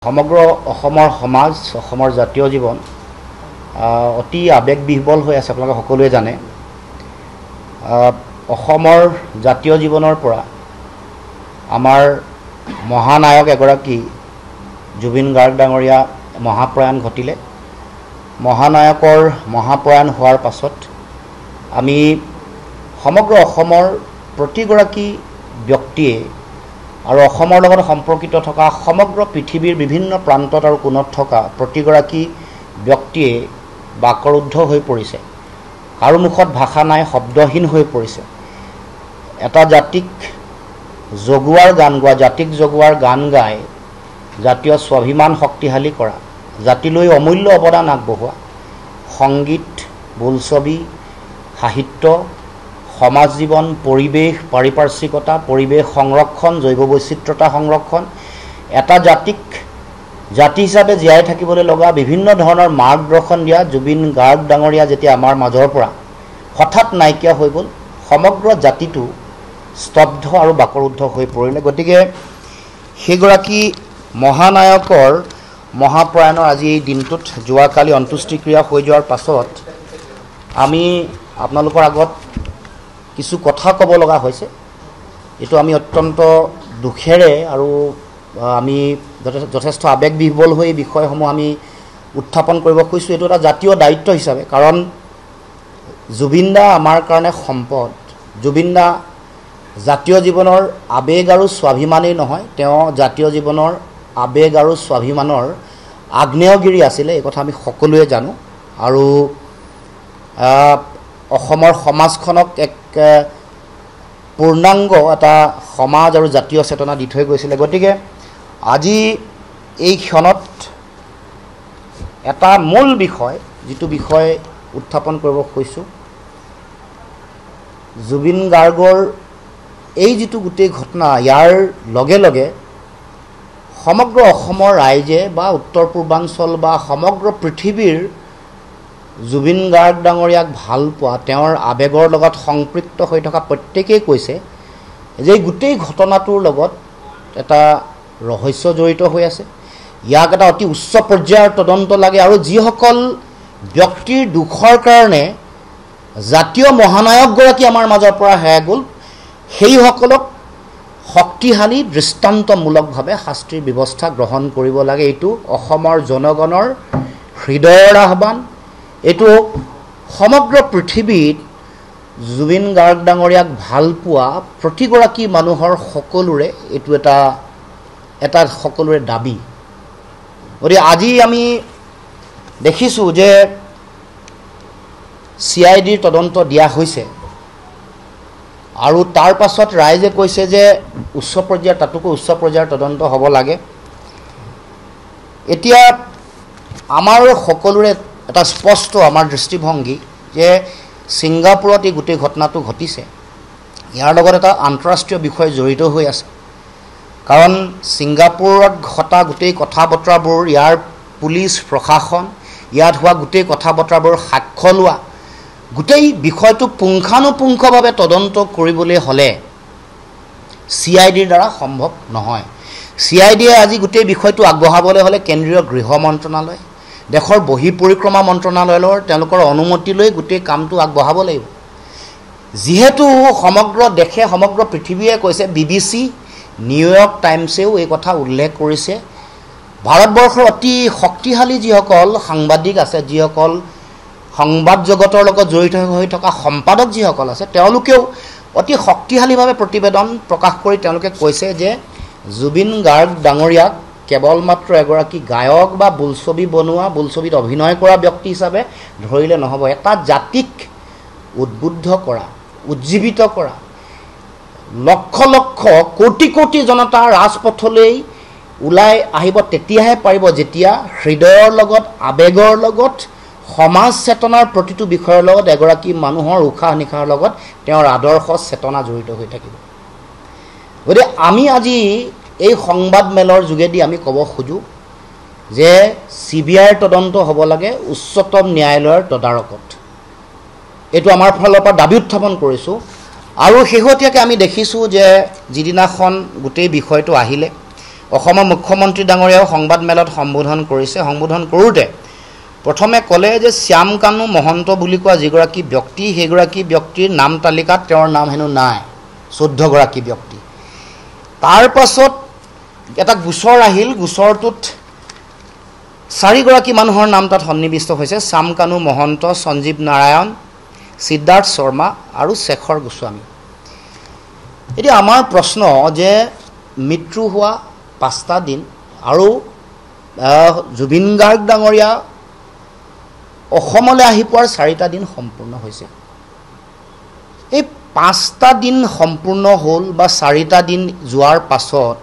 সমগ্ৰ অসমৰ সমাজ অসমৰ জাতীয় জীৱন অতি আবেগবিহ্বল হৈ আছে। আপোনালোকে সকলোৱে জানে অসমৰ জাতীয় জীৱনৰ পৰা আমাৰ মহানায়ক এগৰাকী জুবিন গাৰ্গ ডাঙৰীয়া মহাপ্ৰয়াণ ঘটিলে। মহানায়কৰ মহাপ্ৰয়াণ হোৱাৰ পাছত আমি সমগ্ৰ অসমৰ প্ৰতিগৰাকী ব্যক্তিয়ে আৰু অসমৰ লগত সম্পৰ্কিত থকা সমগ্ৰ পৃথিৱীৰ বিভিন্ন প্ৰান্তত আৰু কোণত থকা প্ৰতিগৰাকী ব্যক্তিয়ে বাকৰুদ্ধ হৈ পৰিছে। কাৰো মুখত ভাষা নাই, শব্দহীন হৈ পৰিছে। এটা জাতিক জগুৱাৰ গান গোৱা, জাতিক জগুৱাৰ গান গাই জাতীয় স্বাভিমান শক্তিশালী কৰা, জাতিলৈ অমূল্য অৱদান আগবঢ়োৱা সংগীত, বোলছবি, সাহিত্য, সমাজ জীৱন, পৰিৱেশ পাৰিপাৰ্শ্বিকতা, পৰিৱেশ সংৰক্ষণ, জৈৱ বৈচিত্ৰতা সংৰক্ষণ, এটা জাতিক জাতি হিচাপে জীয়াই থাকিবলৈ লগা বিভিন্ন ধৰণৰ মাৰ্গদৰ্শন দিয়া জুবিন গাৰ্গ ডাঙৰীয়া যেতিয়া আমাৰ মাজৰ পৰা হঠাৎ নাইকিয়া হৈ গ'ল, সমগ্ৰ জাতিটো স্তব্ধ আৰু বাকৰুদ্ধ হৈ পৰিলে। গতিকে সেইগৰাকী মহানায়কৰ মহাপ্ৰয়াণৰ আজি এই দিনটোত যোৱাকালি অন্ত্যেষ্টিক্ৰিয়া হৈ যোৱাৰ পাছত আমি আপোনালোকৰ আগত কিছু কথা ক'ব লগা হৈছে। এইটো আমি অত্যন্ত দুখেৰে আৰু আমি যথেষ্ট আবেগবিহ্বল হৈ এই বিষয়সমূহ আমি উত্থাপন কৰিব খুজিছোঁ। এইটো এটা জাতীয় দায়িত্ব হিচাপে, কাৰণ জুবিন দা আমাৰ কাৰণে সম্পদ। জুবিন দা জাতীয় জীৱনৰ আবেগ আৰু স্বাভিমানেই নহয়, তেওঁ জাতীয় জীৱনৰ আবেগ আৰু স্বাভিমানৰ আগ্নেয়গিৰি আছিলে। এই কথা আমি সকলোৱে জানো। আৰু অসমৰ সমাজখনক এক পূৰ্ণাংগ এটা সমাজ আৰু জাতীয় চেতনা দি থৈ গৈছিলে। গতিকে আজি এই ক্ষণত এটা মূল বিষয়, যিটো বিষয় উত্থাপন কৰিব খুজিছোঁ, জুবিন গাৰ্গৰ এই যিটো গোটেই ঘটনা, ইয়াৰ লগে লগে সমগ্ৰ অসমৰ ৰাইজে বা উত্তৰ পূৰ্বাঞ্চল বা সমগ্ৰ পৃথিৱীৰ জুবিন গাৰ্গ ডাঙৰীয়াক ভাল পোৱা, তেওঁৰ আবেগৰ লগত সংপৃক্ত হৈ থকা প্ৰত্যেকেই কৈছে যে এই গোটেই ঘটনাটোৰ লগত এটা ৰহস্য জড়িত হৈ আছে। ইয়াক এটা অতি উচ্চ পৰ্যায়ৰ তদন্ত লাগে আৰু যিসকল ব্যক্তিৰ দুখৰ কাৰণে জাতীয় মহানায়কগৰাকী আমাৰ মাজৰ পৰা হেৰাই গ'ল, সেইসকলক শক্তিশালী দৃষ্টান্তমূলকভাৱে শাস্তিৰ ব্যৱস্থা গ্ৰহণ কৰিব লাগে। এইটো অসমৰ জনগণৰ হৃদয়ৰ আহ্বান। এইটো সমগ্ৰ পৃথিৱীত জুবিন গাৰ্গ ডাঙৰীয়াক ভাল পোৱা প্ৰতিগৰাকী মানুহৰ সকলোৰে এইটো এটা সকলোৰে দাবী। গতিকে আজি আমি দেখিছোঁ যে CIDৰ তদন্ত দিয়া হৈছে আৰু তাৰ পাছত ৰাইজে কৈছে যে উচ্চ পৰ্যায়ৰ, তাতোকৈ উচ্চ পৰ্যায়ৰ তদন্ত হ'ব লাগে। এতিয়া আমাৰ সকলোৰে এটা স্পষ্ট আমাৰ দৃষ্টিভংগী যে ছিংগাপুৰত এই গোটেই ঘটনাটো ঘটিছে, ইয়াৰ লগত এটা আন্তঃৰাষ্ট্ৰীয় বিষয় জড়িত হৈ আছে। কাৰণ ছিংগাপুৰত ঘটা গোটেই কথা বতৰাবোৰ, ইয়াৰ পুলিচ প্ৰশাসন, ইয়াত হোৱা গোটেই কথা বতৰাবোৰ সাক্ষ্য লোৱা, গোটেই বিষয়টো পুংখানুপুংখভাৱে তদন্ত কৰিবলৈ হ'লে CIDৰ দ্বাৰা সম্ভৱ নহয়। CIDয়ে আজি গোটেই বিষয়টো আগবঢ়াবলৈ হ'লে কেন্দ্ৰীয় গৃহ মন্ত্ৰণালয়, দেশৰ বহি পৰিক্ৰমা মন্ত্ৰণালয়ৰ তেওঁলোকৰ অনুমতি লৈ গোটেই কামটো আগবঢ়াব লাগিব। যিহেতু সমগ্ৰ দেশে, সমগ্ৰ পৃথিৱীয়ে কৈছে, BBC, নিউয়ৰ্ক টাইমছেও এই কথা উল্লেখ কৰিছে, ভাৰতবৰ্ষৰ অতি শক্তিশালী যিসকল সাংবাদিক আছে, যিসকল সংবাদ জগতৰ লগত জড়িত হৈ থকা সম্পাদক যিসকল আছে, তেওঁলোকেও অতি শক্তিশালীভাৱে প্ৰতিবেদন প্ৰকাশ কৰি তেওঁলোকে কৈছে যে জুবিন গাৰ্গ ডাঙৰীয়াক কেৱল মাত্ৰ এগৰাকী গায়ক বা বোলছবি বনোৱা, বোলছবিত অভিনয় কৰা ব্যক্তি হিচাপে ধৰিলে নহ'ব। এটা জাতিক উদ্বুদ্ধ কৰা, উজ্জীৱিত কৰা, লক্ষ লক্ষ কোটি কোটি জনতা ৰাজপথলৈ ওলাই আহিব তেতিয়াহে পাৰিব যেতিয়া হৃদয়ৰ লগত, আবেগৰ লগত, সমাজ চেতনাৰ প্ৰতিটো বিষয়ৰ লগত এগৰাকী মানুহৰ উশাহ নিশাহৰ লগত তেওঁৰ আদৰ্শ চেতনা জড়িত হৈ থাকিব। গতিকে আমি আজি এই সংবাদ মেলৰ যোগেদি আমি ক'ব খোজোঁ যে CBIৰ তদন্ত হ'ব লাগে উচ্চতম ন্যায়ালয়ৰ তদাৰকত। এইটো আমাৰ ফালৰ পৰা দাবী উত্থাপন কৰিছোঁ। আৰু শেহতীয়াকৈ আমি দেখিছোঁ যে যিদিনাখন গোটেই বিষয়টো আহিলে অসমৰ মুখ্যমন্ত্ৰী ডাঙৰীয়াও সংবাদ মেলত সম্বোধন কৰিছে সম্বোধন কৰোঁতে প্ৰথমে ক'লে যে শ্যাম কানু মহন্ত বুলি কোৱা যিগৰাকী ব্যক্তি সেইগৰাকী ব্যক্তিৰ নাম তালিকাত তেওঁৰ নাম হেনো নাই 14 গৰাকী ব্যক্তি তাৰ পাছত এটা গোচৰ আহিল গোচৰটোত 4 গৰাকী মানুহৰ নাম তাত সন্নিবিষ্ট হৈছে শ্যাম কানু মহন্ত সঞ্জীৱ নাৰায়ণ সিদ্ধাৰ্থ শৰ্মা আৰু শেখৰ গোস্বামী এতিয়া আমাৰ প্ৰশ্ন যে মৃত্যু হোৱা 5টা দিন আৰু জুবিন গাৰ্গ ডাঙৰীয়া অসমলৈ আহি পোৱাৰ 4টা দিন সম্পূৰ্ণ হৈছে এই 5টা দিন সম্পূৰ্ণ হ'ল বা 4টা দিন যোৱাৰ পাছত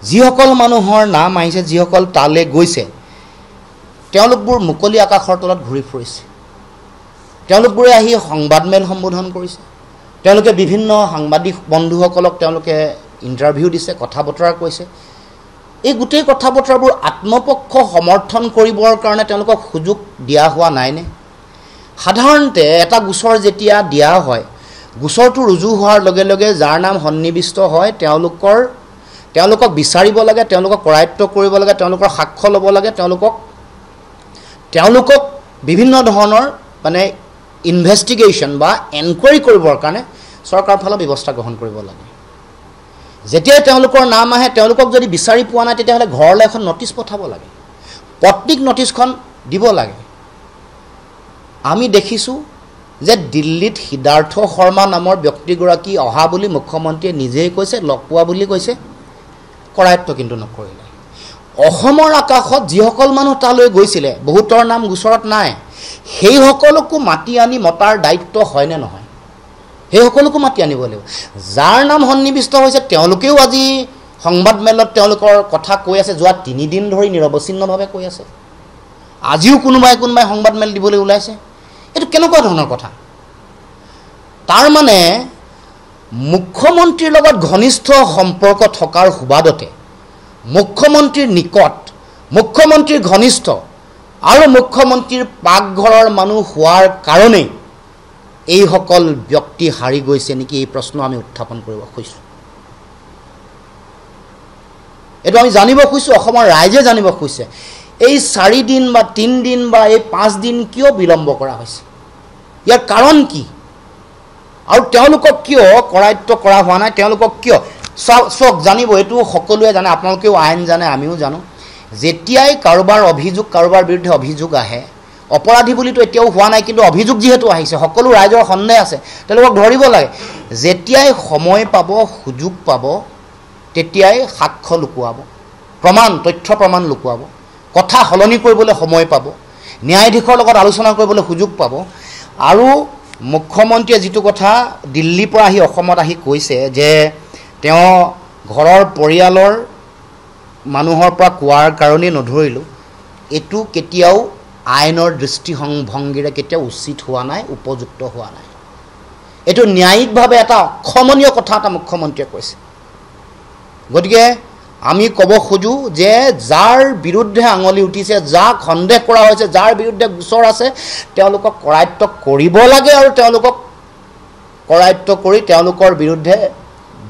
যিসকল মানুহৰ নাম আহিছে যিসকল তালৈ গৈছে তেওঁলোকবোৰ মুকলি আকাশৰ তলত ঘূৰি ফুৰিছে তেওঁলোকবোৰে আহি সংবাদ মেল সম্বোধন কৰিছে তেওঁলোকে বিভিন্ন সাংবাদিক বন্ধুসকলক তেওঁলোকে ইণ্টাৰভিউ দিছে কথা বতৰা কৈছে এই গোটেই কথা বতৰাবোৰ আত্মপক্ষ সমৰ্থন কৰিবৰ কাৰণে তেওঁলোকক সুযোগ দিয়া হোৱা নাইনে সাধাৰণতে এটা গোচৰ যেতিয়া দিয়া হয় গোচৰটো ৰুজু হোৱাৰ লগে লগে যাৰ নাম সন্নিবিষ্ট হয় তেওঁলোকক বিচাৰিব লাগে তেওঁলোকক কৰায়ত্ব কৰিব লাগে তেওঁলোকৰ সাক্ষ্য ল'ব লাগে তেওঁলোকক বিভিন্ন ধৰণৰ মানে ইনভেষ্টিগেশ্যন বা এনকুৱাৰী কৰিবৰ কাৰণে চৰকাৰৰ ফালৰ ব্যৱস্থা গ্ৰহণ কৰিব লাগে যেতিয়া তেওঁলোকৰ নাম আহে তেওঁলোকক যদি বিচাৰি পোৱা নাই তেতিয়াহ'লে ঘৰলৈ এখন নটিচ পঠাব লাগে পত্ৰিক নটিচখন দিব লাগে আমি দেখিছোঁ যে দিল্লীত সিদ্ধাৰ্থ শৰ্মা নামৰ ব্যক্তিগৰাকী অহা বুলি মুখ্যমন্ত্ৰীয়ে নিজেই কৈছে লগ পোৱা বুলি কৈছে কৰায়ত্ব কিন্তু নকৰিলে অসমৰ আকাশত যিসকল মানুহ তালৈ গৈছিলে বহুতৰ নাম গোচৰত নাই সেই সকলকো মাতি আনি মতাৰ দায়িত্ব হয়নে নহয় সেই সকলকো মাতি আনিব লাগিব যাৰ নাম সন্নিবিষ্ট হৈছে তেওঁলোকেও আজি সংবাদ মেলত তেওঁলোকৰ কথা কৈ আছে যোৱা 3 দিন ধৰি নিৰৱচ্ছিন্নভাৱে কৈ আছে আজিও কোনোবাই সংবাদ মেল দিবলৈ ওলাইছে এইটো কেনেকুৱা ধৰণৰ কথা তাৰ মানে মুখ্যমন্ত্ৰীৰ লগত ঘনিষ্ঠ সম্পৰ্ক থকাৰ সুবাদতে মুখ্যমন্ত্ৰীৰ নিকট মুখ্যমন্ত্ৰীৰ ঘনিষ্ঠ আৰু মুখ্যমন্ত্ৰীৰ পাকঘৰৰ মানুহ হোৱাৰ কাৰণেই এই সকল ব্যক্তি হাৰি গৈছে নেকি এই প্ৰশ্ন আমি উত্থাপন কৰিব খুজিছোঁ এইটো আমি জানিব খুজিছোঁ অসমৰ ৰাইজে জানিব খুজিছে এই 4 দিন বা 3 দিন বা এই 5 দিন কিয় বিলম্ব কৰা হৈছে ইয়াৰ কাৰণ কি আৰু তেওঁলোকক কিয় কৰায়ত্ব কৰা হোৱা নাই তেওঁলোকক কিয় চক জানিব এইটো সকলোৱে জানে আপোনালোকেও আইন জানে আমিও জানো যেতিয়াই কাৰোবাৰ বিৰুদ্ধে অভিযোগ আহে অপৰাধী বুলিতো এতিয়াও হোৱা নাই কিন্তু অভিযোগ যিহেতু আহিছে সকলো ৰাইজৰ সন্দেহ আছে তেওঁলোকক ধৰিব লাগে যেতিয়াই সময় পাব সুযোগ পাব তেতিয়াই সাক্ষ্য লুকুৱাব তথ্য প্ৰমাণ লুকুৱাব কথা সলনি কৰিবলৈ সময় পাব ন্যায়াধীশৰ লগত আলোচনা কৰিবলৈ সুযোগ পাব আৰু মুখ্যমন্ত্ৰীয়ে যিটো কথা দিল্লীৰ পৰা আহি অসমত আহি কৈছে যে তেওঁ ঘৰৰ পৰিয়ালৰ মানুহৰ পৰা কোৱাৰ কাৰণেই নধৰিলোঁ এইটো কেতিয়াও আইনৰ দৃষ্টিভংগীৰে কেতিয়াও উচিত হোৱা নাই উপযুক্ত হোৱা নাই এইটো ন্যায়িকভাৱে এটা অক্ষমনীয় কথা এটা মুখ্যমন্ত্ৰীয়ে কৈছে গতিকে আমি ক'ব খোজোঁ যে যাৰ বিৰুদ্ধে আঙুলি উঠিছে যাক সন্দেহ কৰা হৈছে যাৰ বিৰুদ্ধে গোচৰ আছে তেওঁলোকক কৰায়ত্ব কৰিব লাগে আৰু তেওঁলোকক কৰায়ত্ব কৰি তেওঁলোকৰ বিৰুদ্ধে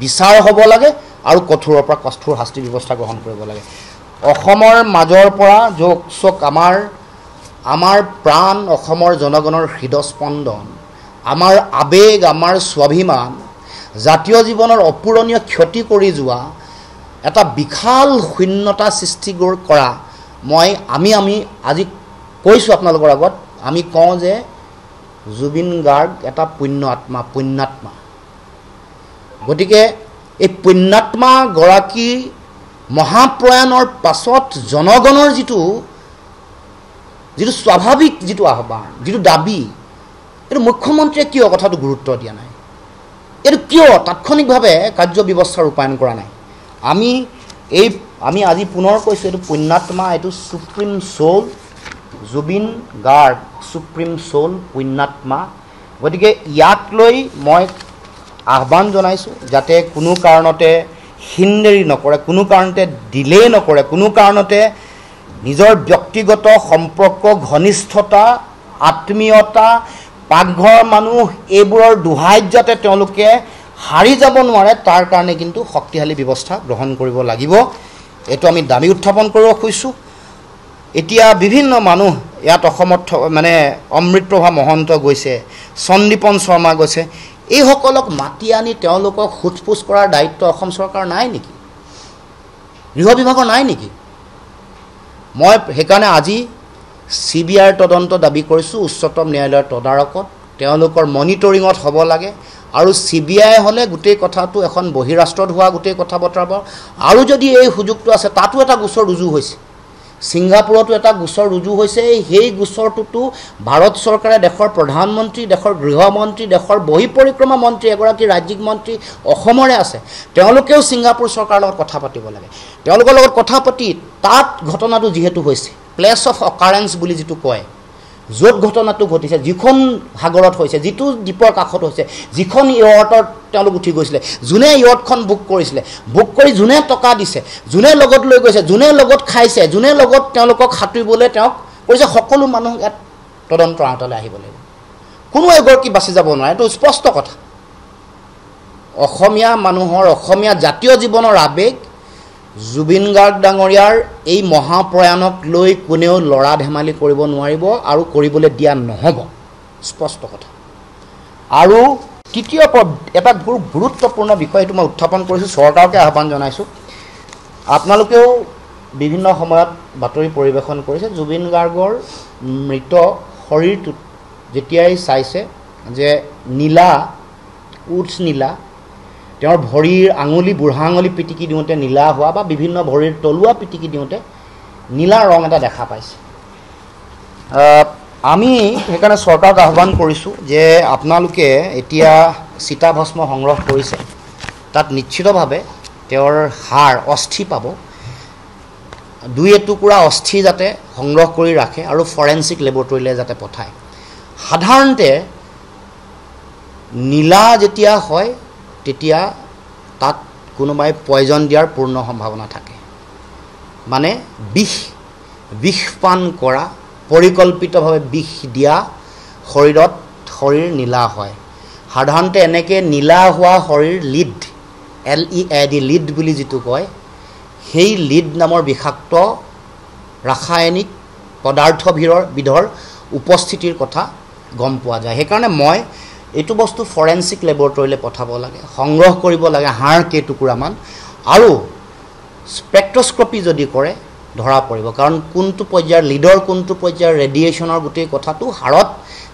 বিচাৰ হ'ব লাগে আৰু কঠোৰৰ পৰা কঠোৰ শাস্তি ব্যৱস্থা গ্ৰহণ কৰিব লাগে অসমৰ মাজৰ পৰা চক আমাৰ প্ৰাণ অসমৰ জনগণৰ হৃদস্পন্দন আমাৰ আবেগ আমাৰ স্বাভিমান জাতীয় জীৱনৰ অপূৰণীয় ক্ষতি কৰি যোৱা এটা বিশাল শূন্যতা সৃষ্টি কৰা আমি আজি কৈছোঁ আপোনালোকৰ আগত আমি কওঁ যে জুবিন গাৰ্গ এটা পুণ্যাত্মা গতিকে এই পুণ্যাত্মা গৰাকী মহাপ্ৰয়াণৰ পাছত জনগণৰ যিটো স্বাভাৱিক যিটো আহ্বান যিটো দাবী এইটো মুখ্যমন্ত্ৰীয়ে কিয় কথাটো গুৰুত্ব দিয়া নাই এইটো কিয় তাৎক্ষণিকভাৱে কাৰ্য ব্যৱস্থা ৰূপায়ণ কৰা নাই আমি আজি পুনৰ কৈছোঁ এইটো পুণ্যাত্মা এইটো supreme soul Zubeen Garg supreme soul পুণ্যাত্মা গতিকে ইয়াক লৈ মই আহ্বান জনাইছোঁ যাতে কোনো কাৰণতে হিনদেৰি নকৰে কোনো কাৰণতে ডিলে নকৰে কোনো কাৰণতে নিজৰ ব্যক্তিগত সম্পৰ্ক ঘনিষ্ঠতা আত্মীয়তা পাকঘৰ মানুহ এইবোৰৰ দুহাইত যাতে তেওঁলোকে হাৰি যাব নোৱাৰে তাৰ কাৰণে কিন্তু শক্তিশালী ব্যৱস্থা গ্ৰহণ কৰিব লাগিব এইটো আমি দাবী উত্থাপন কৰিব খুজিছোঁ। এতিয়া বিভিন্ন মানুহ ইয়াত অসমত মানে অমৃতপ্ৰভা মহন্ত গৈছে, সন্দীপন শৰ্মা গৈছে, এইসকলক মাতি আনি তেওঁলোকক সোধপোছ কৰাৰ দায়িত্ব অসম চৰকাৰ নাই নেকি? গৃহ বিভাগৰ নাই নেকি? মই সেইকাৰণে আজি CBIৰ তদন্ত দাবী কৰিছোঁ, উচ্চতম ন্যায়ালয়ৰ তদাৰকত, তেওঁলোকৰ মনিটৰিঙত হ'ব লাগে। আৰু CBI হ'লে গোটেই কথাটো এখন বহিৰাষ্ট্ৰত হোৱা গোটেই কথা বতৰাব। আৰু যদি এই সুযোগটো আছে, তাতো এটা গোচৰ ৰুজু হৈছে, ছিংগাপুৰতো এটা গোচৰ ৰুজু হৈছে। সেই গোচৰটোতো ভাৰত চৰকাৰে দেশৰ প্ৰধানমন্ত্ৰী, দেশৰ গৃহমন্ত্ৰী, দেশৰ বহি পৰিক্ৰমা মন্ত্ৰী, এগৰাকী ৰাজ্যিক মন্ত্ৰী অসমৰে আছে, তেওঁলোকেও ছিংগাপুৰ চৰকাৰৰ লগত কথা পাতিব লাগে। তেওঁলোকৰ লগত কথা পাতি তাত ঘটনাটো যিহেতু হৈছে, প্লেচ অফ অকাৰেঞ্চ বুলি যিটো কয়, য'ত ঘটনাটো ঘটিছে, যিখন সাগৰত হৈছে, যিটো দ্বীপৰ কাষত হৈছে, যিখন ইয়ৰ্টত তেওঁলোক উঠি গৈছিলে, যোনে ইয়ৰ্টখন বুক কৰিছিলে, বুক কৰি যোনে টকা দিছে, যোনে লগত লৈ গৈছে, যোনে লগত খাইছে, যোনে লগত তেওঁলোকক সাঁতুৰিবলৈ তেওঁক কৰিছে, সকলো মানুহ ইয়াত তদন্তৰ আওতালৈ আহিব লাগিব। কোনো এগৰাকী বাচি যাব নোৱাৰে, এইটো স্পষ্ট কথা। অসমীয়া মানুহৰ, অসমীয়া জাতীয় জীৱনৰ আৱেগ জুবিন গাৰ্গ ডাঙৰীয়াৰ এই মহাপ্ৰয়াণক লৈ কোনেও লৰা ধেমালি কৰিব নোৱাৰিব আৰু কৰিবলৈ দিয়া নহ'ব, স্পষ্ট কথা। আৰু তৃতীয় এটা গুৰুত্বপূৰ্ণ বিষয়, এইটো মই উত্থাপন কৰিছোঁ, চৰকাৰকে আহ্বান জনাইছোঁ। আপোনালোকেও বিভিন্ন সময়ত বাতৰি পৰিৱেশন কৰিছে, জুবিন গাৰ্গৰ মৃত শৰীৰটোত যেতিয়াই চাইছে যে নীলা, উঠ নীলা, তেওঁৰ ভৰিৰ আঙুলি, বুঢ়া আঙুলি পিটিকি দিওঁতে নীলা হোৱা, বা বিভিন্ন ভৰিৰ তলুৱা পিটিকি দিওঁতে নীলা ৰং এটা দেখা পাইছে। আমি সেইকাৰণে চৰকাৰক আহ্বান কৰিছোঁ যে আপোনালোকে এতিয়া চিতাভস্ম সংগ্ৰহ কৰিছে, তাত নিশ্চিতভাৱে তেওঁৰ হাড়, অস্থি পাব। দুই এটুকুৰা অস্থি যাতে সংগ্ৰহ কৰি ৰাখে আৰু ফৰেনচিক লেবৰেটৰীলৈ যাতে পঠায়। সাধাৰণতে নীলা যেতিয়া হয় তেতিয়া তাত কোনোবাই পয়জন দিয়াৰ পূৰ্ণ সম্ভাৱনা থাকে, মানে বিষ পান কৰা, পৰিকল্পিতভাৱে বিষ দিয়া শৰীৰ নীলা হয়। সাধাৰণতে এনেকৈ নীলা হোৱা শৰীৰ লিড, LEAD, লিড বুলি যিটো কয়, সেই লিড নামৰ বিষাক্ত ৰাসায়নিক পদাৰ্থবিধৰ উপস্থিতিৰ কথা গম পোৱা যায়। সেইকাৰণে মই এইটো বস্তু ফৰেনচিক লেবৰেটৰীলৈ পঠাব লাগে, সংগ্ৰহ কৰিব লাগে হাড় কেইটুকুৰামান, আৰু স্পেক্ট্ৰস্কপি যদি কৰে ধৰা পৰিব। কাৰণ কোনটো পৰ্যায়ৰ লিডৰ, কোনটো পৰ্যায়ৰ ৰেডিয়েশ্যনৰ গোটেই কথাটো হাড়ত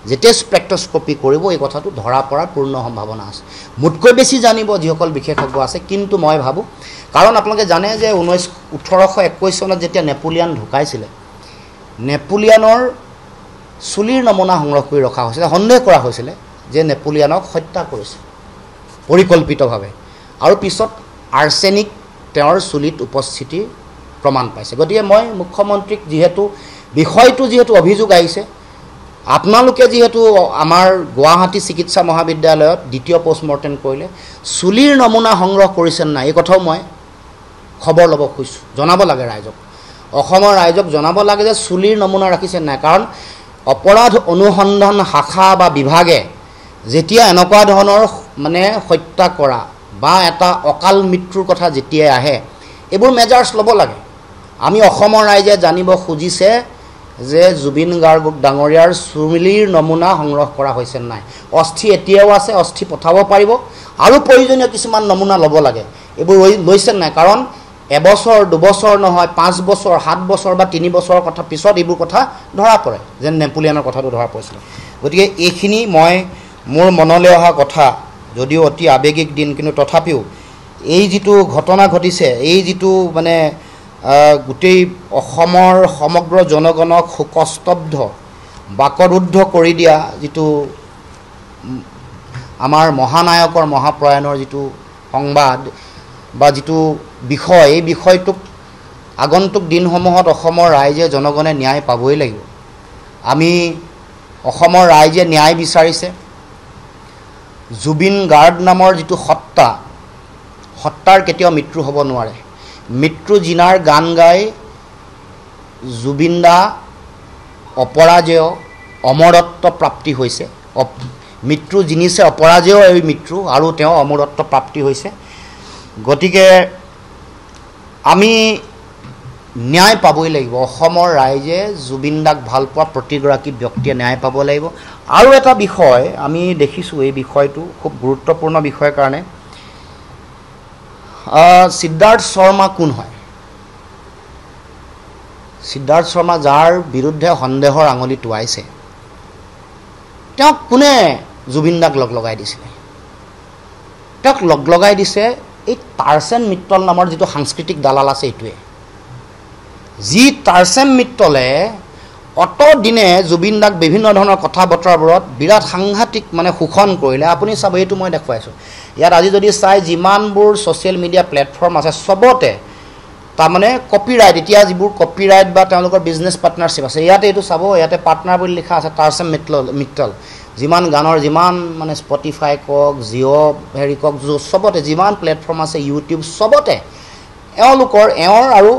যেতিয়া স্পেক্ট্ৰস্কপি কৰিব, এই কথাটো ধৰা পৰাৰ পূৰ্ণ সম্ভাৱনা আছে। মোতকৈ বেছি জানিব যিসকল বিশেষজ্ঞ আছে, কিন্তু মই ভাবোঁ, কাৰণ আপোনালোকে জানে যে 1821 চনত যেতিয়া নেপোলিয়ান ঢুকাইছিলে, নেপোলিয়ানৰ চুলিৰ নমুনা সংগ্ৰহ কৰি ৰখা হৈছিলে। সন্দেহ কৰা হৈছিলে যে নেপোলিয়ানক হত্যা কৰিছে পৰিকল্পিতভাৱে, আৰু পিছত আৰ্ছেনিক তেওঁৰ চুলিত উপস্থিতিৰ প্ৰমাণ পাইছে। গতিকে মই মুখ্যমন্ত্ৰীক বিষয়টো যিহেতু অভিযোগ আহিছে, আপোনালোকে যিহেতু আমাৰ গুৱাহাটী চিকিৎসা মহাবিদ্যালয়ত দ্বিতীয় পষ্টমৰ্টেম কৰিলে, চুলিৰ নমুনা সংগ্ৰহ কৰিছে নাই এই কথাও মই খবৰ ল'ব খুজিছোঁ, জনাব লাগে ৰাইজক, অসমৰ ৰাইজক জনাব লাগে যে চুলিৰ নমুনা ৰাখিছে নাই। কাৰণ অপৰাধ অনুসন্ধান শাখা বা বিভাগে যেতিয়া এনেকুৱা ধৰণৰ মানে হত্যা কৰা বা এটা অকাল মৃত্যুৰ কথা যেতিয়াই আহে, এইবোৰ মেজাৰ্ছ ল'ব লাগে। আমি অসমৰ ৰাইজে জানিব খুজিছে যে জুবিন গাৰ্গ ডাঙৰীয়াৰ চুলিৰ নমুনা সংগ্ৰহ কৰা হৈছে নাই। অস্থি এতিয়াও আছে, অস্থি পঠাব পাৰিব, আৰু প্ৰয়োজনীয় কিছুমান নমুনা ল'ব লাগে। এইবোৰ লৈছে নাই, কাৰণ এবছৰ, দুবছৰ নহয়, 5 বছৰ, 7 বছৰ বা 3 বছৰৰ কথা পিছত এইবোৰ কথা ধৰা পৰে, যেন নেপোলিয়ানৰ কথাটো ধৰা পৰিছিলে। গতিকে এইখিনি মোৰ মনলৈ অহা কথা, যদিও অতি আৱেগিক দিন, কিন্তু তথাপিও এই যিটো ঘটনা ঘটিছে, এই যিটো মানে গোটেই অসমৰ সমগ্ৰ জনগণক শোকস্তব্ধ, বাকৰুদ্ধ কৰি দিয়া যিটো আমাৰ মহানায়কৰ মহাপ্ৰয়াণৰ যিটো সংবাদ বা যিটো বিষয়, এই বিষয়টোক আগন্তুক দিনসমূহত অসমৰ ৰাইজে, জনগণে ন্যায় পাবই লাগিব। আমি অসমৰ ৰাইজে ন্যায় বিচাৰিছে। জুবিন গাৰ্গ নামৰ যিটো সত্তাৰ কেতিয়াও মৃত্যু হ'ব নোৱাৰে। মৃত্যু জিনাৰ গান গাই জুবিন দা অপৰাজেয়, অমৰত্ব প্ৰাপ্তি হৈছে। মৃত্যু জিনিছে অপৰাজেয় এই মৃত্যু, আৰু তেওঁ অমৰত্ব প্ৰাপ্তি হৈছে। গতিকে আমি ন্যায় পাবই লাগিব অসমৰ ৰাইজে জুবিন দাক ভাল পোৱা প্ৰতিগৰাকী ব্যক্তিয়ে ন্যায় পাব লাগিব আৰু এটা বিষয় আমি দেখিছোঁ এই বিষয়টো খুব গুৰুত্বপূৰ্ণ বিষয়ৰ কাৰণে সিদ্ধাৰ্থ শৰ্মা কোন হয় সিদ্ধাৰ্থ শৰ্মা যাৰ বিৰুদ্ধে সন্দেহৰ আঙুলি টুৱাইছে তেওঁক কোনে জুবিন দাক লগাই দিছিলে তেওঁক লগাই দিছে এই টাৰ্চেন মিত্তল নামৰ যিটো সাংস্কৃতিক দালাল আছে এইটোৱে যি টাৰ্চেন মিত্তলে অত দিনে জুবিন দাক বিভিন্ন ধৰণৰ কথা বতৰাবোৰত বিৰাট সাংঘাতিক মানে শোষণ কৰিলে আপুনি চাব এইটো মই দেখুৱাইছোঁ ইয়াত আজি যদি চাই যিমানবোৰ ছ'চিয়েল মিডিয়া প্লেটফৰ্ম আছে চবতে তাৰমানে কপিৰাইট এতিয়া যিবোৰ কপিৰাইট বা তেওঁলোকৰ বিজনেছ পাৰ্টনাৰশ্বিপ আছে ইয়াতে এইটো চাব ইয়াতে পাৰ্টনাৰ বুলি লিখা আছে টাৰ্চেন মিত্তল যিমান গানৰ যিমান মানে স্পটিফাই কওক জিঅ' হেৰি কওক চবতে যিমান প্লেটফৰ্ম আছে ইউটিউব চবতে এওঁৰ আৰু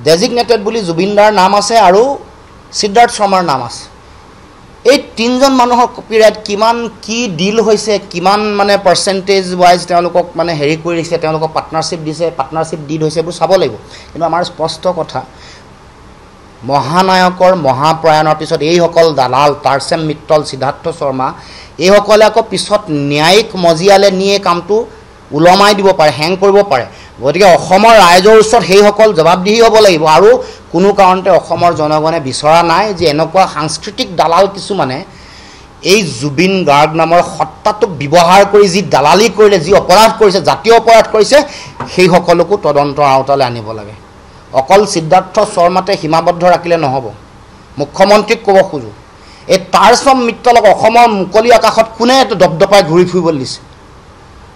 ডেজিগনেটেড বুলি জুবিনদাৰ নাম আছে আৰু সিদ্ধাৰ্থ শৰ্মাৰ নাম আছে এই তিনিজন মানুহৰ কপিৰাইট কিমান কি ডিল হৈছে কিমান মানে পাৰ্চেণ্টেজ ৱাইজ তেওঁলোকক মানে হেৰি কৰি দিছে তেওঁলোকক পাৰ্টনাৰশ্বিপ দিছে পাৰ্টনাৰশ্বিপ ডিল হৈছে এইবোৰ চাব লাগিব কিন্তু আমাৰ স্পষ্ট কথা মহানায়কৰ মহাপ্ৰয়াণৰ পিছত এইসকল দালাল টাৰ্চেন মিত্তল সিদ্ধাৰ্থ শৰ্মা এইসকলে আকৌ পিছত ন্যায়িক মজিয়ালে নিয়ে কামটো ওলমাই দিব পাৰে হেং কৰিব পাৰে গতিকে অসমৰ ৰাইজৰ ওচৰত সেইসকল জবাবদিহি হ'ব লাগিব আৰু কোনো কাৰণতে অসমৰ জনগণে বিচৰা নাই যে এনেকুৱা সাংস্কৃতিক দালাল কিছুমানে এই জুবিন গাৰ্গ নামৰ সত্তাটোক ব্যৱহাৰ কৰি যি দালালি কৰিলে যি অপৰাধ কৰিছে জাতীয় অপৰাধ কৰিছে সেই সকলকো তদন্তৰ আওতালৈ আনিব লাগে অকল সিদ্ধাৰ্থ শৰ্মাতে সীমাবদ্ধ ৰাখিলে নহ'ব মুখ্যমন্ত্ৰীক ক'ব খোজো এই টাৰ্চেন মিত্তলক অসমৰ মুকলি আকাশত কোনে দপদপাই ঘূৰি ফুৰিবলৈ দিছে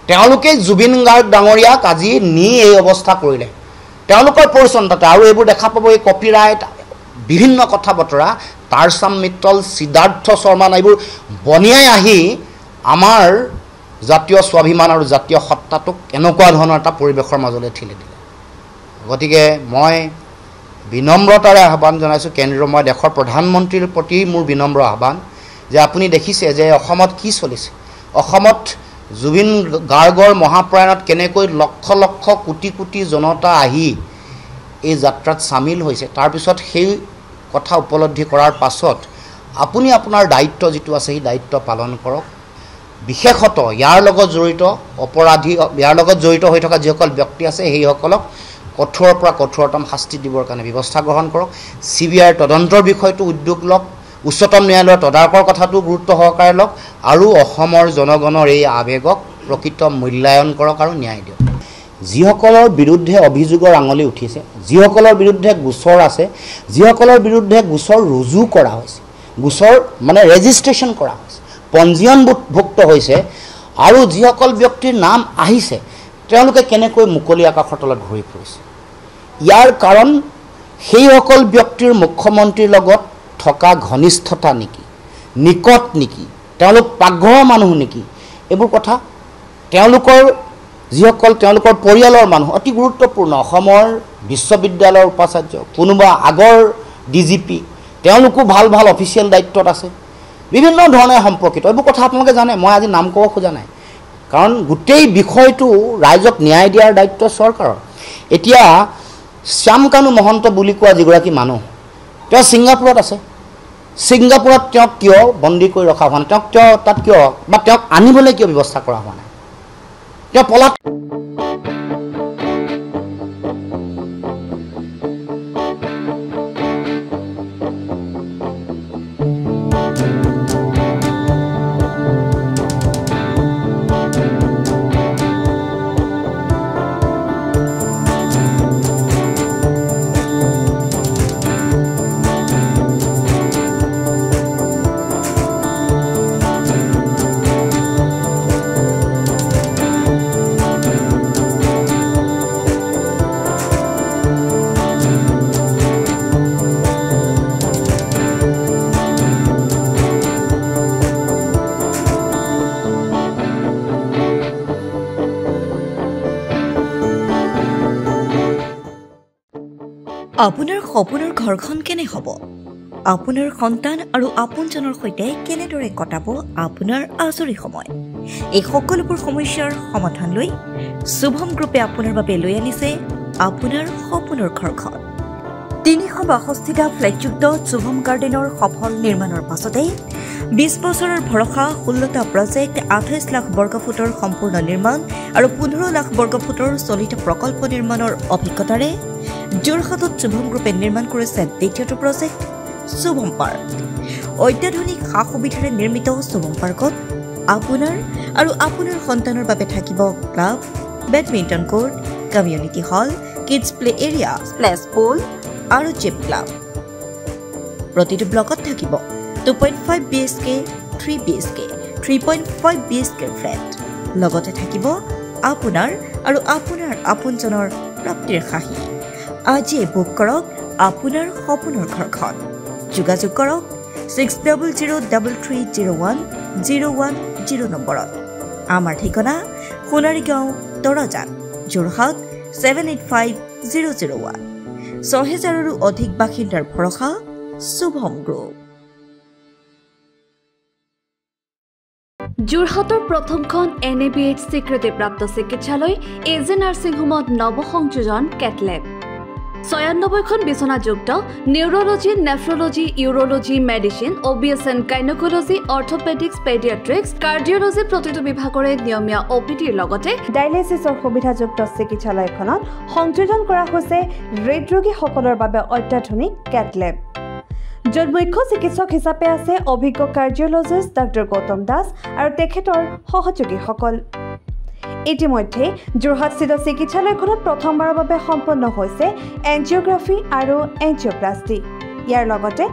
তেওঁলোকে জুবিন গাৰ্গ ডাঙৰীয়াক আজি নি এই অৱস্থা কৰিলে তেওঁলোকৰ পৰিচন্নতাতে আৰু এইবোৰ দেখা পাব এই কপিৰাইট বিভিন্ন কথা বতৰা টাৰ্চেন মিত্তল সিদ্ধাৰ্থ শৰ্মা এইবোৰ বনিয়াই আহি আমাৰ জাতীয় স্বাভিমান আৰু জাতীয় সত্তাটোক এনেকুৱা ধৰণৰ এটা পৰিৱেশৰ মাজলৈ ঠেলি দিলে গতিকে মই বিনম্ৰতাৰে আহ্বান জনাইছোঁ মই দেশৰ প্ৰধানমন্ত্ৰীৰ প্ৰতি মোৰ বিনম্ৰ আহ্বান যে আপুনি দেখিছে যে অসমত কি চলিছে অসমত জুবিন গাৰ্গৰ মহাপ্ৰয়াণত কেনেকৈ লক্ষ লক্ষ কোটি কোটি জনতা আহি এই যাত্ৰাত সামিল হৈছে তাৰপিছত সেই কথা উপলব্ধি কৰাৰ পাছত আপুনি আপোনাৰ দায়িত্ব যিটো আছে সেই দায়িত্ব পালন কৰক বিশেষত ইয়াৰ লগত জড়িত অপৰাধী ইয়াৰ লগত জড়িত হৈ থকা যিসকল ব্যক্তি আছে সেইসকলক কঠোৰৰ পৰা কঠোৰতম শাস্তি দিবৰ কাৰণে ব্যৱস্থা গ্ৰহণ কৰক CBIৰ তদন্তৰ বিষয়টো উদ্যোগ লওক উচ্চতম ন্যায়ালয়ৰ তদাৰকৰ কথাটো গুৰুত্ব সহকাৰে লওক আৰু অসমৰ জনগণৰ এই আৱেগক প্ৰকৃত মূল্যায়ন কৰক আৰু ন্যায় দিয়ক যিসকলৰ বিৰুদ্ধে অভিযোগৰ আঙুলি উঠিছে যিসকলৰ বিৰুদ্ধে গোচৰ আছে যিসকলৰ বিৰুদ্ধে গোচৰ ৰুজু কৰা হৈছে গোচৰ মানে ৰেজিষ্ট্ৰেশ্যন কৰা হৈছে পঞ্জীয়নভুক্ত হৈছে আৰু যিসকল ব্যক্তিৰ নাম আহিছে তেওঁলোকে কেনেকৈ মুকলি আকাশৰ তলত ঘূৰি ফুৰিছে ইয়াৰ কাৰণ সেইসকল ব্যক্তিৰ মুখ্যমন্ত্ৰীৰ লগত থকা ঘনিষ্ঠতা নেকি নিকট নেকি তেওঁলোক পাকঘৰৰ মানুহ নেকি এইবোৰ কথা তেওঁলোকৰ যিসকল তেওঁলোকৰ পৰিয়ালৰ মানুহ অতি গুৰুত্বপূৰ্ণ অসমৰ বিশ্ববিদ্যালয়ৰ উপাচাৰ্য কোনোবা আগৰ DGP তেওঁলোকো ভাল ভাল অফিচিয়েল দায়িত্বত আছে বিভিন্ন ধৰণে সম্পৰ্কিত এইবোৰ কথা আপোনালোকে জানে মই আজি নাম ক'ব খোজা নাই কাৰণ গোটেই বিষয়টো ৰাইজক ন্যায় দিয়াৰ দায়িত্ব চৰকাৰৰ এতিয়া শ্যামকানু মহন্ত বুলি কোৱা যিগৰাকী মানুহ তেওঁ ছিংগাপুৰত আছে ছিংগাপুৰত তেওঁক কিয় বন্দী কৰি ৰখা হোৱা নাই তেওঁক তাত কিয় বা তেওঁক আনিবলৈ কিয় ব্যৱস্থা কৰা হোৱা নাই তেওঁ পলাত আপোনাৰ সপোনৰ ঘৰখন কেনে হ'ব আপোনাৰ সন্তান আৰু আপোনজনৰ সৈতে কেনেদৰে কটাব আপোনাৰ আজৰি সময় এই সকলোবোৰ সমস্যাৰ সমাধান লৈ শুভম গ্ৰুপে আপোনাৰ বাবে লৈ আনিছে আপোনাৰ সপোনৰ ঘৰখন 362টা ফ্লেটযুক্ত শুভম গাৰ্ডেনৰ সফল নিৰ্মাণৰ পাছতে 20 বছৰৰ ভৰসা 16টা প্ৰজেক্ট 28 লাখ বৰ্গফুটৰ সম্পূৰ্ণ নিৰ্মাণ আৰু 15 লাখ বৰ্গফুটৰ চলিত প্ৰকল্প নিৰ্মাণৰ অভিজ্ঞতাৰে যোৰহাটত শুভম গ্ৰুপে নিৰ্মাণ কৰিছে দ্বিতীয়টো প্ৰজেক্ট শুভম পাৰ্ক। অত্যাধুনিক সা সুবিধাৰে নিৰ্মিত শুভম পাৰ্কত আপোনাৰ আৰু আপোনাৰ সন্তানৰ বাবে থাকিব club, badminton court, community hall, kids play area, splash pool আৰু জিম ক্লাব। প্ৰতিটো ব্লকত থাকিব 2.5 BHK, 3 BHK, 3.5 BHK ফ্লেট। লগতে থাকিব আপোনাৰ আৰু আপোনাৰ আপোনজনৰ প্ৰাপ্তিৰ সাহী। আজিয়ে বুক কৰক আপোনাৰ সপোনৰ ঘৰখন। যোগাযোগ কৰক 6003301010 নম্বৰত। আমাৰ ঠিকনা সোণাৰীগাঁও, তৰাজান, যোৰহাট 785001। 6000ৰো অধিক বাসিন্দাৰ ভৰসা শুভম গ্ৰুপ। যোৰহাটৰ প্ৰথমখন NABH স্বীকৃতিপ্ৰাপ্ত চিকিৎসালয় এজে নাৰ্ছিং হোমত নৱসংযোজন কেটলেব। 96খন বিচনাযুক্ত neurology, nephrology, urology, medicine, OBSN, gynaecology, orthopaedics, paediatrics, cardiology প্ৰতিটো বিভাগৰে নিয়মীয়া OPDৰ লগতে ডায়েলিচিছৰ সুবিধাযুক্ত চিকিৎসালয়খনত সংযোজন কৰা হৈছে হৃদৰোগীসকলৰ বাবে অত্যাধুনিক কেটলেব, য'ত মুখ্য চিকিৎসক হিচাপে আছে অভিজ্ঞ কাৰ্ডিঅলজিষ্ট ডক্টৰ গৌতম দাস আৰু তেখেতৰ সহযোগীসকল। ইতিমধ্যে যোৰহাটস্থিত চিকিৎসালয়খনত প্ৰথমবাৰৰ বাবে সম্পন্ন হৈছে এনজিঅগ্ৰাফি আৰু এনজিঅপ্লাষ্টি। ইয়াৰ লগতে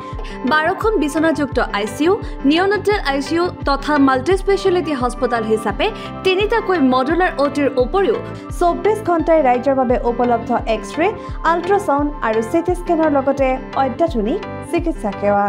12খন বিচনাযুক্ত ICU, নিঅ'নেটেল ICU তথা মাল্টি স্পেচিয়েলিটি হস্পিটেল হিচাপে 3টাকৈ মডুলাৰ OTৰ উপৰিও 24 ঘণ্টাই ৰাইজৰ বাবে উপলব্ধ এক্স-ৰে, আল্ট্ৰাছাউণ্ড আৰু CT স্কেনৰ লগতে অত্যাধুনিক চিকিৎসা সেৱা।